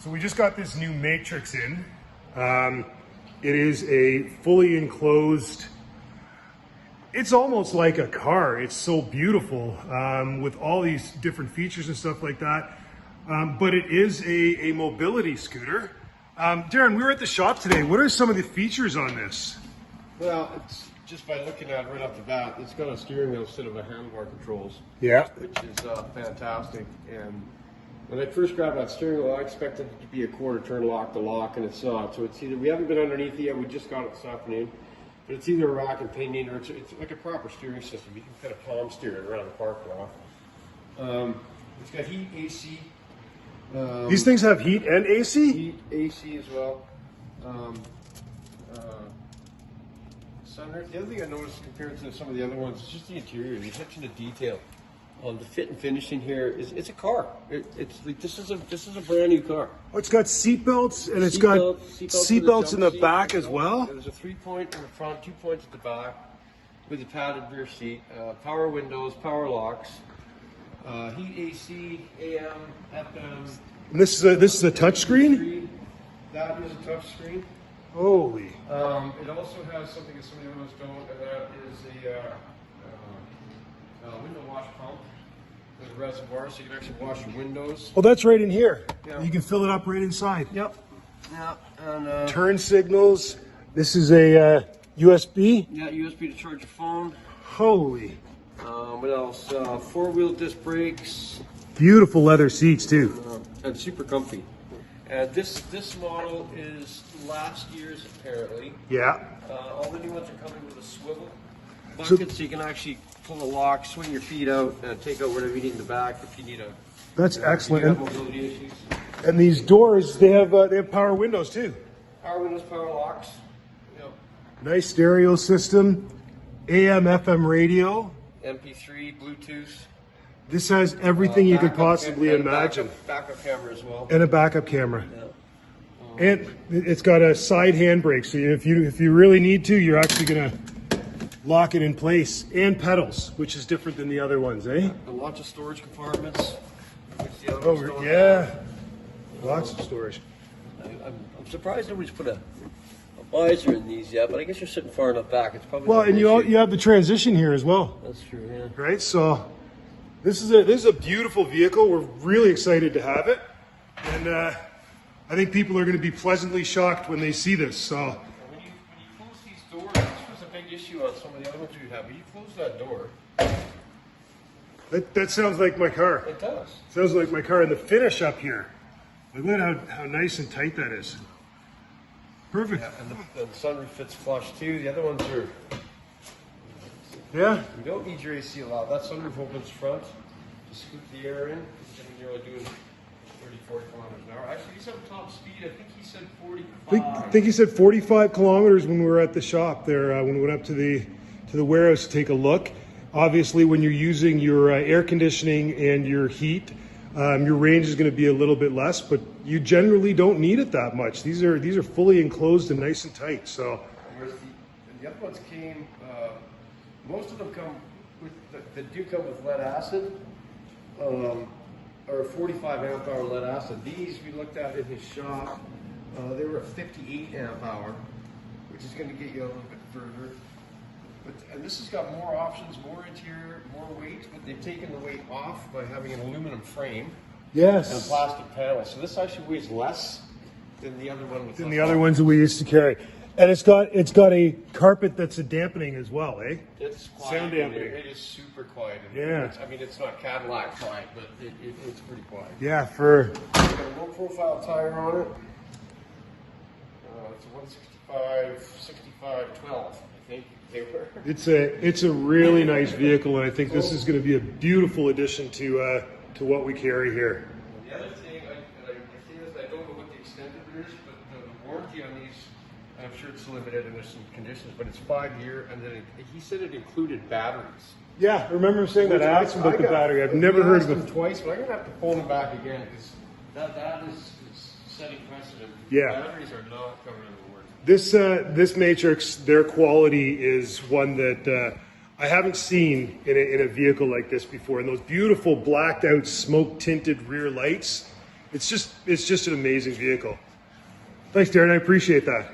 So we just got this new Matrix in. It is a fully enclosed, it's almost like a car. It's so beautiful with all these different features and stuff like that. But it is a mobility scooter. Darren, we were at the shop today. What are some of the features on this? Well, it's just by looking at it right off the bat, it's got a steering wheel instead of a handlebar controls. Yeah. Which is fantastic. And when I first grabbed that steering wheel, I expected it to be a quarter turn lock to lock, and it's not. So it's either, we haven't been underneath it yet, we just got it this afternoon, but it's either a rack and pinion or it's like a proper steering system. You can kind of palm steer it around the parking lot. It's got heat, AC. These things have heat and AC? Heat, AC as well. Sunroof. The other thing I noticed compared to some of the other ones is just the interior, the attention to detail. The fit and finishing here is, it's a car. It's like this is a brand new car. Oh, it's got seat belts and it's got seat belts in the back as well. There's a 3-point in the front, 2 points at the back, with a padded rear seat, power windows, power locks, heat, AC, AM, FM. And this is a touch screen? That is a touch screen. Holy. It also has something that some of the other ones don't, and that is a window wash pump. There's a reservoir, so you can actually wash your windows. Oh, that's right in here. Yeah. You can fill it up right inside. Yep. Yeah. And turn signals. This is a USB. yeah, USB to charge your phone. Holy. What else? 4-wheel disc brakes. Beautiful leather seats too. And super comfy. This model is last year's apparently. Yeah. All the new ones are coming with a swivel bucket, so you can actually pull the lock, swing your feet out, and take out whatever you need in the back if you need a. That's excellent. If you have mobility issues. And these doors, they have power windows too. Power windows, power locks. Yep. Nice stereo system, AM, FM radio. MP3, Bluetooth. This has everything you could possibly imagine. Backup camera as well. And a backup camera. Yeah. And it's got a side handbrake, so if you really need to, you're actually gonna lock it in place. And pedals, which is different than the other ones, eh? And lots of storage compartments. Which the other Oh ones don't yeah, have. lots of storage. I'm surprised nobody's put a visor in these yet, but I guess you're sitting far enough back. It's probably Well, not an and issue. you have the transition here as well. That's true. Yeah. Right, so this is a beautiful vehicle. We're really excited to have it, and I think people are going to be pleasantly shocked when they see this. So When you close these doors, this was a big issue on some of the other ones we have. But you close that door, that sounds like my car. it does. Sounds like my car. And the finish up here, look at how nice and tight that is. Perfect. Yeah, and the sunroof fits flush too. The other ones are. Yeah. You don't need your AC a lot. That sunroof opens front to scoop the air in. You're only doing 30, 40 kilometers an hour. Actually, he's at top speed. I think he said 45. I think he said 45 kilometers when we were at the shop there, when we went up to the warehouse to take a look. Obviously, when you're using your air conditioning and your heat, your range is going to be a little bit less, but you generally don't need it that much. These are fully enclosed and nice and tight. So, Whereas the other ones came, most of them come with, they do come with lead acid, or 45 amp hour lead acid. These we looked at in his shop, they were a 58 amp hour, which is going to get you a little bit further. And this has got more options, more interior, more weight, but they've taken the weight off by having an aluminum frame and yes, plastic panel. So this actually weighs less than the other one. than the other ones that we used to carry. And it's got a carpet that's a dampening as well, eh? It's quiet. Sound dampening. It is super quiet. Yeah. I mean, it's not Cadillac quiet, but it's pretty quiet. Yeah, for It's got a low profile tire on it. It's a 165, 65, 12, I think they were. it's a really nice vehicle, and I think this is going to be a beautiful addition to what we carry here. The other thing, I say this, I don't know what the extent of it is, but the warranty on these, I'm sure it's limited and there's some conditions, but it's 5-year, and then he said it included batteries. Yeah, I remember him saying that. I asked him about the battery. I've never heard of it twice, but I'm going to have to phone him back again because that is setting precedent. Yeah. Batteries are not covered in the warranty. This Matrix, their quality is one that I haven't seen in a vehicle like this before. And those beautiful blacked out smoke tinted rear lights, It's just an amazing vehicle. Thanks, Darren. I appreciate that.